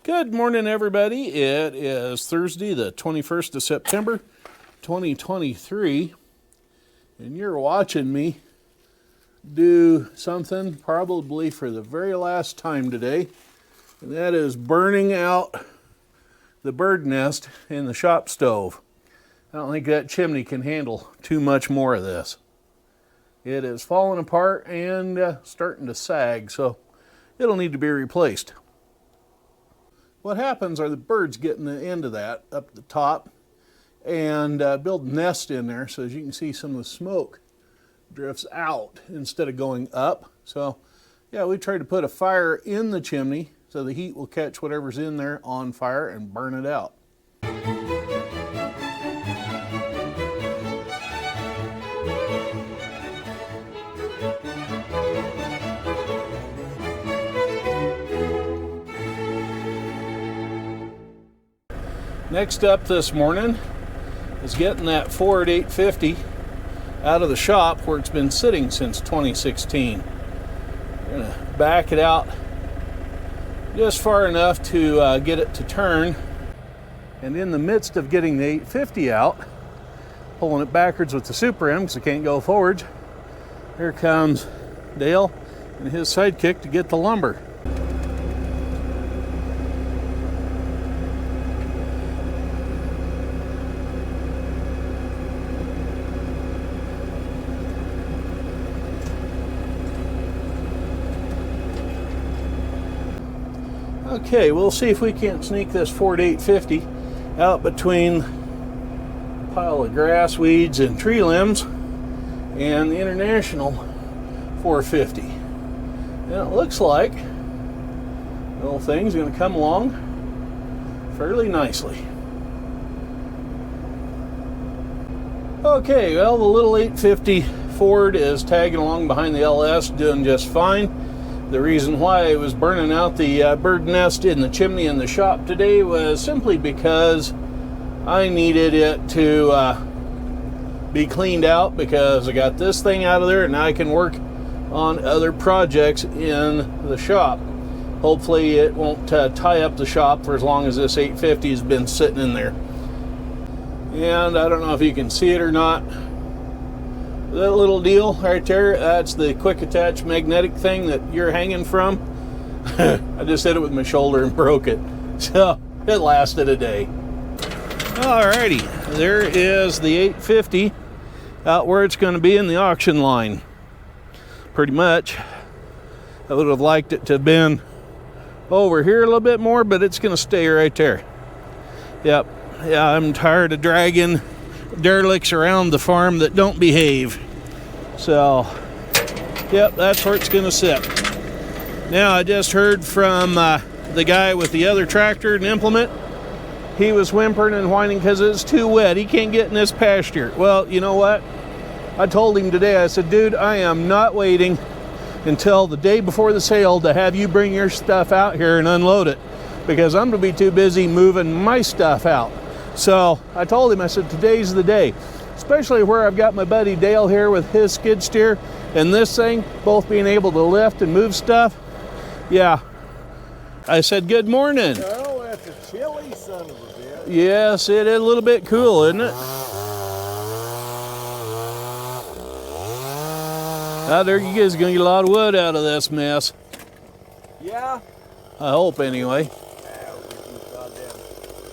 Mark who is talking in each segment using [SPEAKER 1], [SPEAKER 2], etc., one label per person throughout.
[SPEAKER 1] Good morning, everybody. It is Thursday, the 21st of September, 2023, and you're watching me do something probably for the very last time today, and that is burning out the bird nest in the shop stove. I don't think that chimney can handle too much more of this. It is falling apart and starting to sag, so it'll need to be replaced. What happens are the birds get in the end of that up the top and build a nest in there, so as you can see, some of the smoke drifts out instead of going up. So yeah, we try to put a fire in the chimney so the heat will catch whatever's in there on fire and burn it out. Next up this morning is getting that Ford 850 out of the shop where it's been sitting since 2016. We're going to back it out just far enough to get it to turn. And in the midst of getting the 850 out, pulling it backwards with the super M because it can't go forwards, here comes Dale and his sidekick to get the lumber. Okay, we'll see if we can't sneak this Ford 850 out between a pile of grass, weeds, and tree limbs and the International 450. And it looks like the little thing's going to come along fairly nicely. Okay, well, the little 850 Ford is tagging along behind the LS, doing just fine. The reason why I was burning out the bird nest in the chimney in the shop today was simply because I needed it to be cleaned out, because I got this thing out of there and now I can work on other projects in the shop. Hopefully it won't tie up the shop for as long as this 850 has been sitting in there. And I don't know if you can see it or not. That little deal right there, that's the quick attach magnetic thing that you're hanging from. I just hit it with my shoulder and broke it. So it lasted a day. Alrighty, there is the 850 out where it's going to be in the auction line. Pretty much. I would have liked it to have been over here a little bit more, but it's going to stay right there. Yep. Yeah, I'm tired of dragging derelicts around the farm that don't behave. So, yep, that's where it's going to sit. Now, I just heard from the guy with the other tractor and implement. He was whimpering and whining because it's too wet. He can't get in this pasture. Well, you know what? I told him today, I said, dude, I am not waiting until the day before the sale to have you bring your stuff out here and unload it, because I'm going to be too busy moving my stuff out. So I told him, I said, today's the day, especially where I've got my buddy Dale here with his skid steer and this thing, both being able to lift and move stuff. Yeah. I said, good morning.
[SPEAKER 2] Oh, that's a chilly son of a bitch.
[SPEAKER 1] Yes, it is a little bit cool, isn't it? Out there, you guys are going to get a lot of wood out of this mess.
[SPEAKER 2] Yeah.
[SPEAKER 1] I hope, anyway.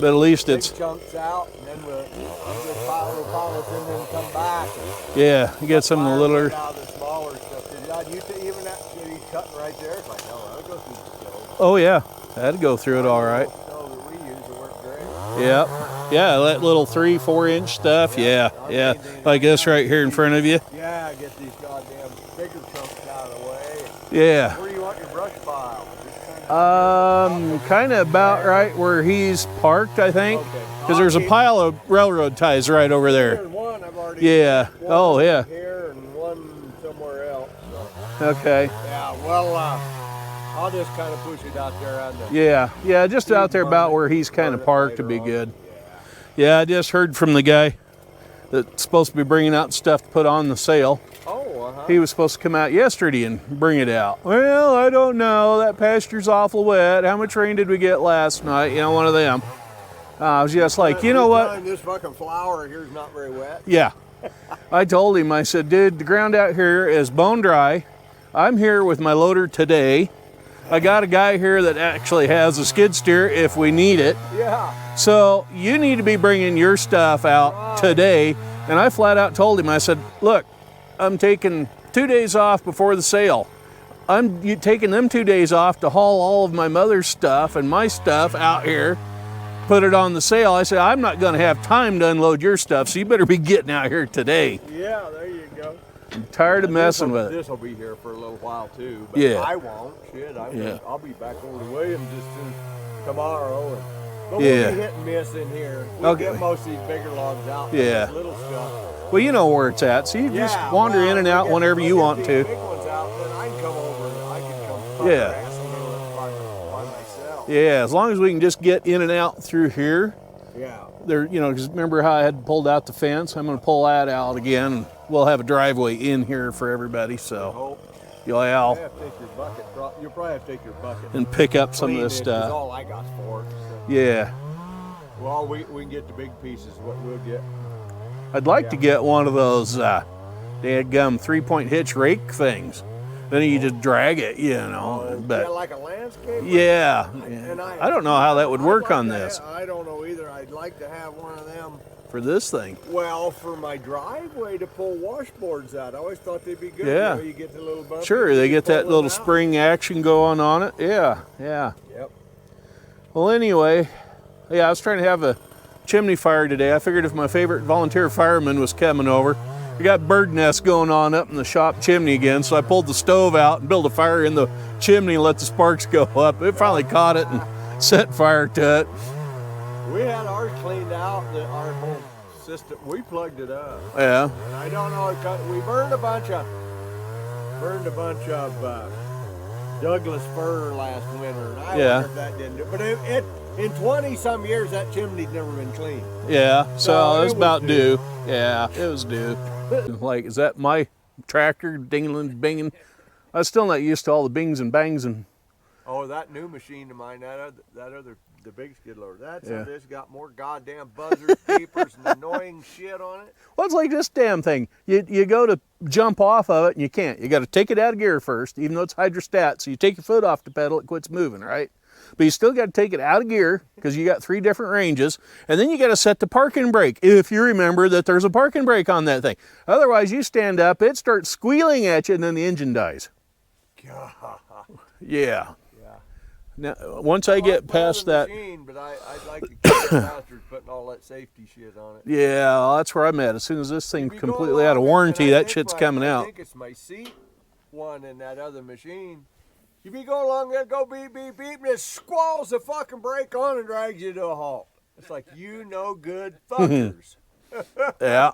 [SPEAKER 1] But at least
[SPEAKER 2] Big
[SPEAKER 1] it's
[SPEAKER 2] chunks out, and then we'll just pile it and then come back.
[SPEAKER 1] yeah. You get some of the littler.
[SPEAKER 2] The smaller stuff. God, even that shit he's cutting right there. It's like, oh, that'll go through the stove.
[SPEAKER 1] Oh yeah, that'd go through it all right.
[SPEAKER 2] The stove that we use will work great.
[SPEAKER 1] Yep. Yeah, that little 3-4 inch stuff. Yeah, yeah. Like this right here in front of you.
[SPEAKER 2] Yeah, get these goddamn bigger chunks out of the way.
[SPEAKER 1] Yeah.
[SPEAKER 2] Where do you want your brush pile?
[SPEAKER 1] Kind of about right where he's parked, I think. Because there's a pile of railroad ties right over there.
[SPEAKER 2] There's one I've already.
[SPEAKER 1] Yeah. Oh yeah.
[SPEAKER 2] Here and one somewhere else. So.
[SPEAKER 1] Okay.
[SPEAKER 2] Yeah. Well, I'll just kind of push it out there on the.
[SPEAKER 1] Yeah. Yeah. Just out there about where he's kind of parked to be good. Yeah. I just heard from the guy that's supposed to be bringing out stuff to put on the sale.
[SPEAKER 2] Oh,
[SPEAKER 1] He was supposed to come out yesterday and bring it out. Well, I don't know. That pasture's awful wet. How much rain did we get last night? You know, one of them. I was just like, you know what?
[SPEAKER 2] This fucking flower here is not very wet.
[SPEAKER 1] Yeah. I told him, I said, dude, the ground out here is bone dry. I'm here with my loader today. I got a guy here that actually has a skid steer if we need it.
[SPEAKER 2] Yeah.
[SPEAKER 1] So you need to be bringing your stuff out today. And I flat out told him, I said, look, I'm taking 2 days off before the sale. I'm taking them 2 days off to haul all of my mother's stuff and my stuff out here, put it on the sale. I said, I'm not going to have time to unload your stuff, so you better be getting out here today.
[SPEAKER 2] Yeah, there you go.
[SPEAKER 1] I'm tired of messing with it.
[SPEAKER 2] This will be here for a little while too, but
[SPEAKER 1] Yeah.
[SPEAKER 2] I won't. Shit,
[SPEAKER 1] Yeah.
[SPEAKER 2] I'll be back over to Williams just tomorrow. But
[SPEAKER 1] Yeah.
[SPEAKER 2] we'll be hit and miss in here. We
[SPEAKER 1] Okay.
[SPEAKER 2] get most of these bigger logs out.
[SPEAKER 1] Yeah.
[SPEAKER 2] This little stuff.
[SPEAKER 1] Well, you know where it's at, so you just wander in and out whenever you want to.
[SPEAKER 2] Big ones out, then I can come over. I can come.
[SPEAKER 1] Yeah.
[SPEAKER 2] Grass and do it by myself.
[SPEAKER 1] Yeah, as long as we can just get in and out through here.
[SPEAKER 2] Yeah.
[SPEAKER 1] There, you know, because remember how I had pulled out the fence? I'm going to pull that out again, and we'll have a driveway in here for everybody. So,
[SPEAKER 2] You'll
[SPEAKER 1] yeah,
[SPEAKER 2] have to take your bucket. You'll probably have to take your bucket
[SPEAKER 1] and pick up some of
[SPEAKER 2] clean
[SPEAKER 1] this
[SPEAKER 2] this, 'cause
[SPEAKER 1] stuff.
[SPEAKER 2] all I got for it. So.
[SPEAKER 1] Yeah,
[SPEAKER 2] Well, we can get the big pieces. What we'll get.
[SPEAKER 1] I'd like to get one of those dadgum 3-point hitch rake things. Then you just drag it, you know. But
[SPEAKER 2] Yeah, like a landscape.
[SPEAKER 1] yeah,
[SPEAKER 2] And
[SPEAKER 1] I don't know how that would work on this
[SPEAKER 2] I don't know either. I'd like to have one of them.
[SPEAKER 1] for this thing.
[SPEAKER 2] Well, for my driveway to pull washboards out, I always thought they'd be good.
[SPEAKER 1] Yeah.
[SPEAKER 2] You know, you get the little bump.
[SPEAKER 1] Sure, they get that
[SPEAKER 2] pull
[SPEAKER 1] little
[SPEAKER 2] them out.
[SPEAKER 1] spring action going on it. Yeah.
[SPEAKER 2] Yep.
[SPEAKER 1] Well, anyway, yeah, I was trying to have a chimney fire today. I figured if my favorite volunteer fireman was coming over, we got bird nests going on up in the shop chimney again, so I pulled the stove out and built a fire in the chimney and let the sparks go up. It finally caught it and set fire to it.
[SPEAKER 2] We had ours cleaned out. Our whole system. We plugged it up.
[SPEAKER 1] Yeah.
[SPEAKER 2] And I don't know. We burned a bunch of Douglas fir last winter. And I
[SPEAKER 1] Yeah.
[SPEAKER 2] wonder if that didn't do it. But in 20 some years, that chimney's never been cleaned.
[SPEAKER 1] Yeah, so it was
[SPEAKER 2] it
[SPEAKER 1] about
[SPEAKER 2] was
[SPEAKER 1] due. Yeah, it was due. Like, is that my tractor dingling, binging? I was still not used to all the bings and bangs and
[SPEAKER 2] Oh, that new machine of mine, the big skid loader, it's got more goddamn buzzers, beepers, and annoying shit on it.
[SPEAKER 1] well, it's like this damn thing. You go to jump off of it and you can't. You got to take it out of gear first, even though it's hydrostat. So you take your foot off the pedal, it quits moving, right? But you still got to take it out of gear because you got 3 different ranges. And then you got to set the parking brake, if you remember that there's a parking brake on that thing. Otherwise, you stand up, it starts squealing at you, and then the engine dies.
[SPEAKER 2] God.
[SPEAKER 1] Yeah.
[SPEAKER 2] Yeah.
[SPEAKER 1] Now, once I get past that,
[SPEAKER 2] machine, but I'd like to keep the bastards putting all that safety shit on it.
[SPEAKER 1] yeah, well, that's where I'm at. As soon as this thing's
[SPEAKER 2] If you go
[SPEAKER 1] completely out of
[SPEAKER 2] along,
[SPEAKER 1] warranty,
[SPEAKER 2] and I
[SPEAKER 1] that
[SPEAKER 2] think
[SPEAKER 1] shit's coming
[SPEAKER 2] I
[SPEAKER 1] out.
[SPEAKER 2] think it's my seat one in that other machine. You be going along there, go beep, beep, beep, and it squalls the fucking brake on and drags you to a halt. It's like, you no good fuckers.
[SPEAKER 1] Yeah.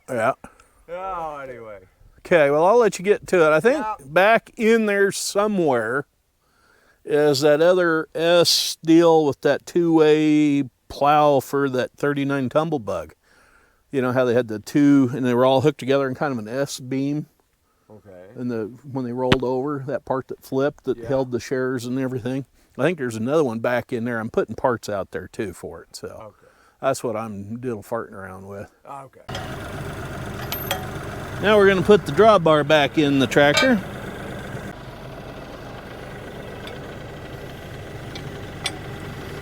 [SPEAKER 2] Oh, anyway.
[SPEAKER 1] Okay, well, I'll let you get to it. I think
[SPEAKER 2] Yeah.
[SPEAKER 1] back in there somewhere is that other S deal with that 2-way plow for that 39 tumble bug. You know how they had the 2 and they were all hooked together in kind of an S beam?
[SPEAKER 2] Okay.
[SPEAKER 1] And when they rolled over, that part that flipped that held the shares and everything. I think there's another one back in there. I'm putting parts out there too for it. So that's what I'm diddle farting around with.
[SPEAKER 2] Okay.
[SPEAKER 1] Now we're going to put the drawbar back in the tractor.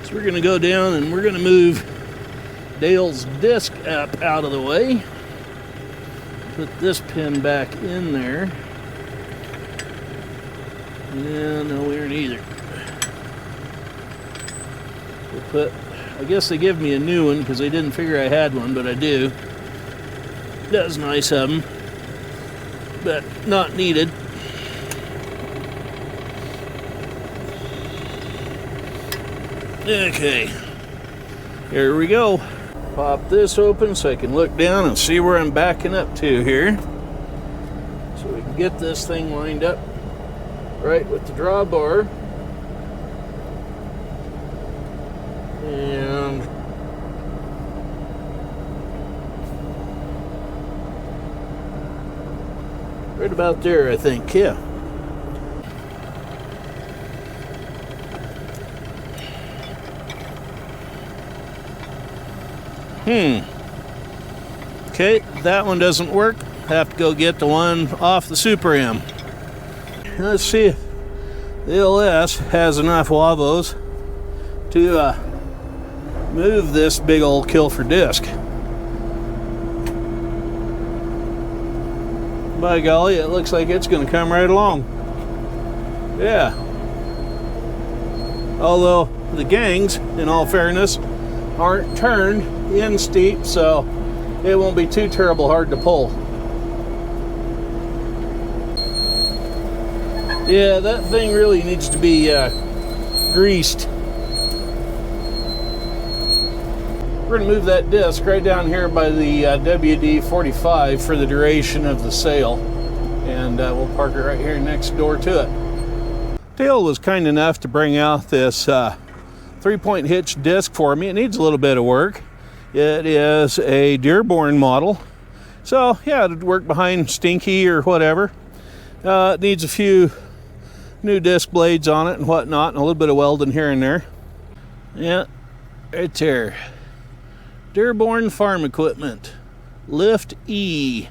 [SPEAKER 1] So we're going to go down and we're going to move Dale's disc up out of the way. Put this pin back in there. Yeah, no, we aren't either. We'll put, I guess they give me a new one because they didn't figure I had one, but I do. That's nice of them, but not needed. Okay, here we go. Pop this open so I can look down and see where I'm backing up to here. So we can get this thing lined up right with the drawbar. And Right about there, I think, yeah. Okay, that one doesn't work. Have to go get the one off the Super M. Let's see if the LS has enough wavos to move this big old Kilfer disc. By golly, it looks like it's going to come right along. Yeah. Although the gangs, in all fairness, aren't turned in steep, so it won't be too terrible hard to pull. Yeah, that thing really needs to be greased. We're going to move that disc right down here by the WD-45 for the duration of the sail. And we'll park it right here next door to it. Dale was kind enough to bring out this 3-point hitch disc for me. It needs a little bit of work. It is a Dearborn model. So, yeah, it'd work behind Stinky or whatever. It needs a few new disc blades on it and whatnot, and a little bit of welding here and there. Yeah, right there. Dearborn Farm Equipment, Lift E.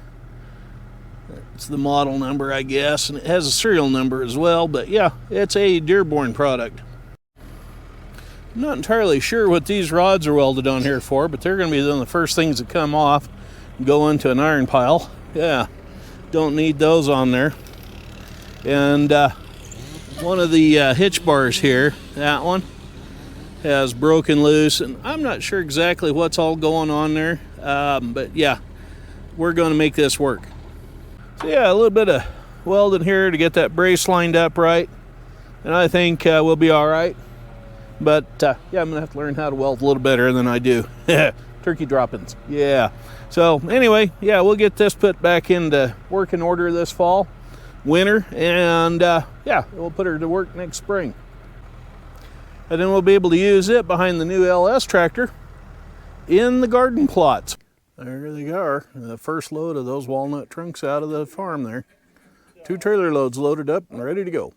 [SPEAKER 1] That's the model number, I guess, and it has a serial number as well, but yeah, it's a Dearborn product. I'm not entirely sure what these rods are welded on here for, but they're going to be one of the first things that come off and go into an iron pile. Yeah, don't need those on there. And one of the hitch bars here, that one, has broken loose, and I'm not sure exactly what's all going on there, but yeah, we're going to make this work. So yeah, a little bit of welding here to get that brace lined up right, and I think we'll be all right. But yeah, I'm gonna have to learn how to weld a little better than I do. Turkey droppings, yeah. So anyway, yeah, we'll get this put back into working order this fall, winter, and yeah, we'll put her to work next spring. And then we'll be able to use it behind the new LS tractor in the garden plots. There they are, the first load of those walnut trunks out of the farm there. 2 trailer loads loaded up and ready to go.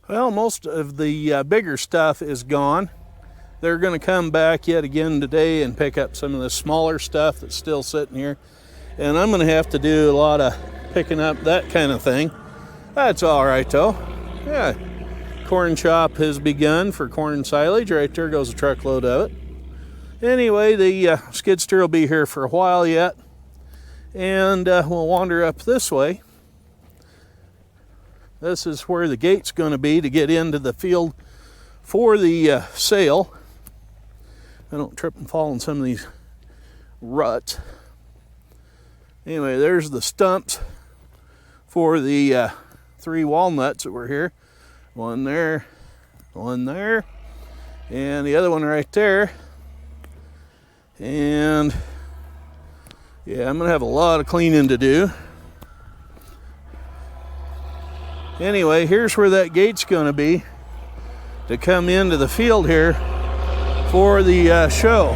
[SPEAKER 1] Well, most of the bigger stuff is gone. They're going to come back yet again today and pick up some of the smaller stuff that's still sitting here. And I'm going to have to do a lot of picking up that kind of thing. That's all right, though. Yeah, corn chop has begun for corn silage. Right there goes a truckload of it. Anyway, the skid steer will be here for a while yet. And we'll wander up this way. This is where the gate's going to be to get into the field for the sale. I don't trip and fall in some of these ruts. Anyway, there's the stumps for the 3 walnuts that were here. One there, and the other one right there. And yeah, I'm gonna have a lot of cleaning to do. Anyway, here's where that gate's gonna be to come into the field here for the show.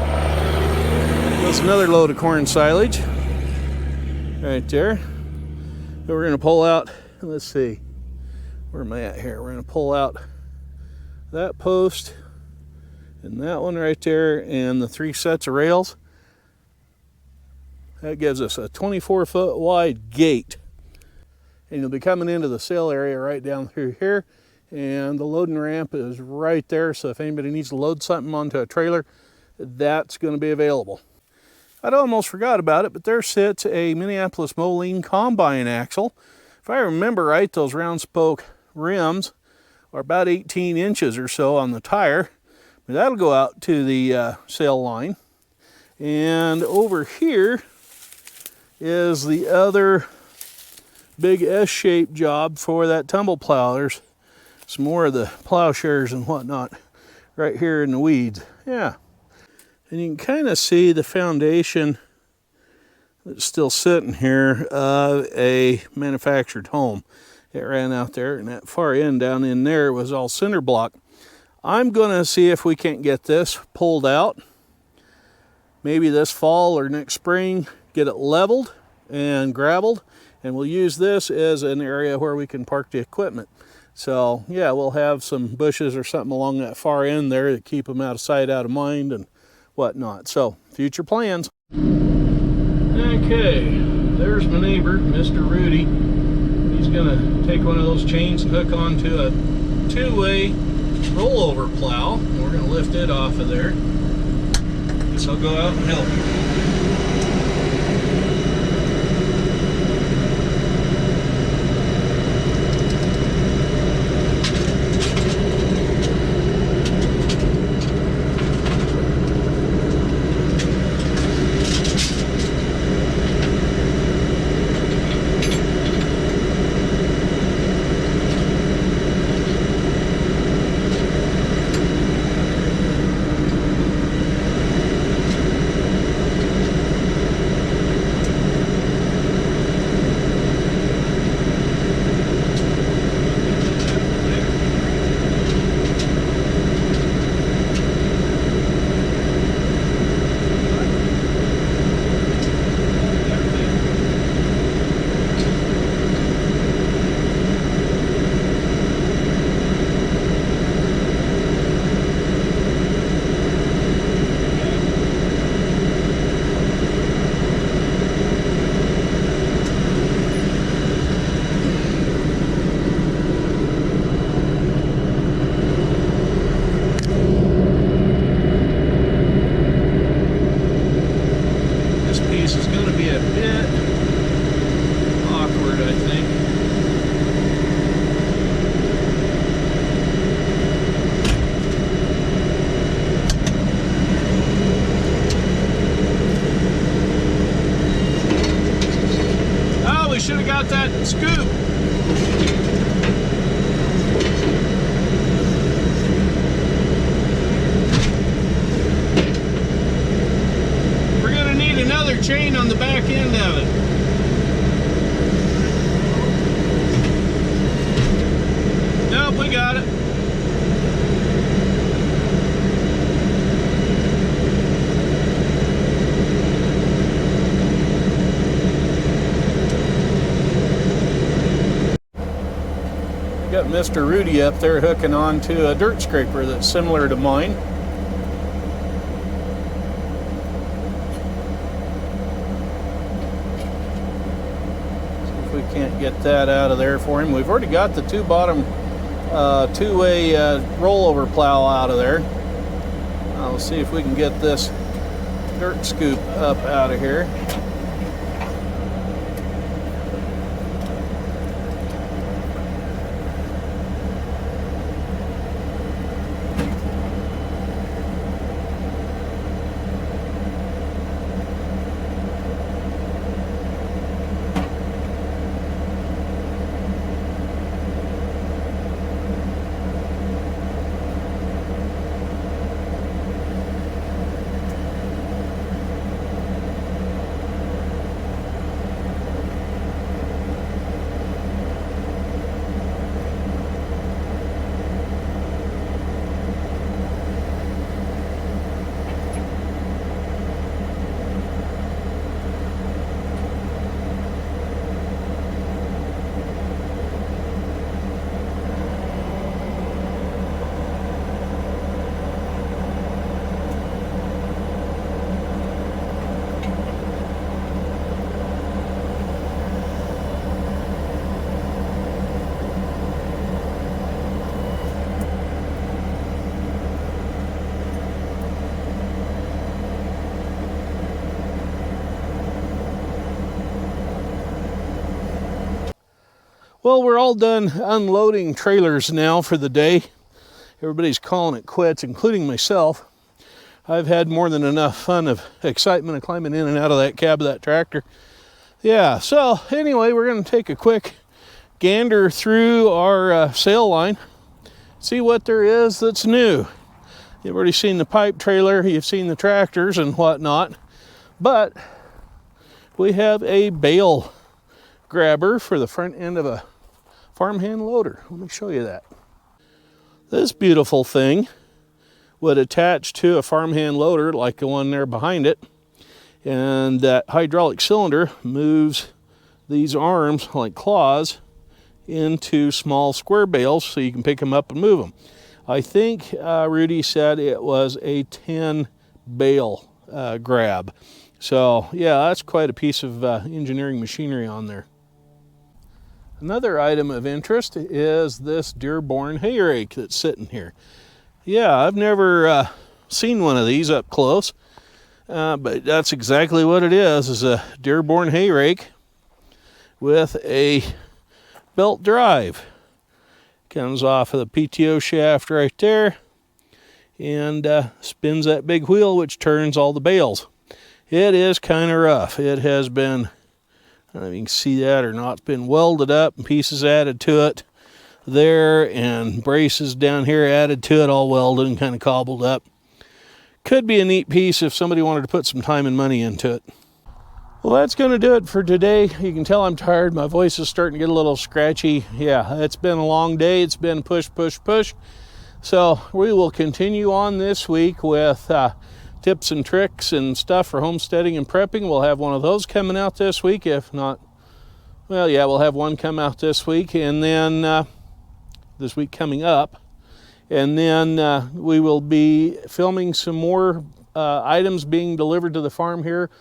[SPEAKER 1] That's another load of corn silage right there. So we're gonna pull out, let's see, where am I at here? We're gonna pull out that post and that one right there and the 3 sets of rails. That gives us a 24-foot wide gate. And you'll be coming into the sale area right down through here, and the loading ramp is right there, so if anybody needs to load something onto a trailer, that's going to be available. I'd almost forgot about it, but there sits a Minneapolis Moline combine axle. If I remember right, those round spoke rims are about 18 inches or so on the tire. But that'll go out to the sale line. And over here is the other big S-shaped job for that tumble plow. There's some more of the plowshares and whatnot right here in the weeds. Yeah. And you can kind of see the foundation that's still sitting here of a manufactured home. It ran out there, and that far end down in there was all cinder block. I'm going to see if we can't get this pulled out. Maybe this fall or next spring, get it leveled and gravelled, and we'll use this as an area where we can park the equipment. So yeah, we'll have some bushes or something along that far end there to keep them out of sight, out of mind, and whatnot. So future plans. Okay, there's my neighbor, Mr. Rudy. He's gonna take one of those chains and hook onto a two-way rollover plow. We're gonna lift it off of there. Guess I'll go out and help him. Should have got that scoop. We're gonna need another chain on the back end of it. Nope, we got it. Got Mr. Rudy up there hooking onto a dirt scraper that's similar to mine. See if we can't get that out of there for him. We've already got the two bottom two-way rollover plow out of there. I'll see if we can get this dirt scoop up out of here. Well, we're all done unloading trailers now for the day. Everybody's calling it quits, including myself. I've had more than enough fun of excitement of climbing in and out of that cab of that tractor. Yeah, so anyway, we're going to take a quick gander through our sale line, see what there is that's new. You've already seen the pipe trailer, you've seen the tractors and whatnot, but we have a bale grabber for the front end of a farmhand loader. Let me show you that. This beautiful thing would attach to a farmhand loader like the one there behind it, And that hydraulic cylinder moves these arms, like claws, into small square bales so you can pick them up and move them. I think Rudy said it was a 10 bale grab. So yeah, that's quite a piece of engineering machinery on there. Another item of interest is this Dearborn hay rake that's sitting here. Yeah, I've never seen one of these up close, but that's exactly what it is a Dearborn hay rake with a belt drive. Comes off of the PTO shaft right there and spins that big wheel which turns all the bales. It is kind of rough. It has been, I don't know if you can see that or not, it's been welded up and pieces added to it there and braces down here added to it, all welded and kind of cobbled up. Could be a neat piece if somebody wanted to put some time and money into it. Well, that's going to do it for today. You can tell I'm tired. My voice is starting to get a little scratchy. Yeah, it's been a long day. It's been push, push, push. So we will continue on this week with tips and tricks and stuff for homesteading and prepping. We'll have one of those coming out this week. If not, well, yeah, we'll have one come out this week, and then this week coming up. And then we will be filming some more items being delivered to the farm here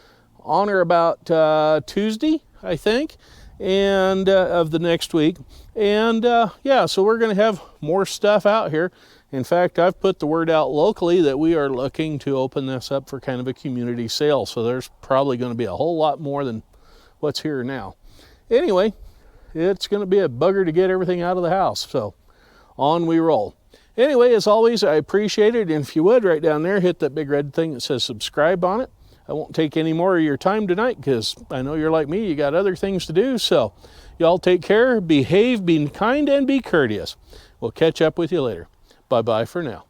[SPEAKER 1] on or about Tuesday, I think, and of the next week. And yeah, so we're going to have more stuff out here. In fact, I've put the word out locally that we are looking to open this up for kind of a community sale. So there's probably going to be a whole lot more than what's here now. Anyway, it's going to be a bugger to get everything out of the house. So on we roll. Anyway, as always, I appreciate it. And if you would, right down there, hit that big red thing that says subscribe on it. I won't take any more of your time tonight because I know you're like me. You got other things to do. So y'all take care, behave, be kind, and be courteous. We'll catch up with you later. Bye-bye for now.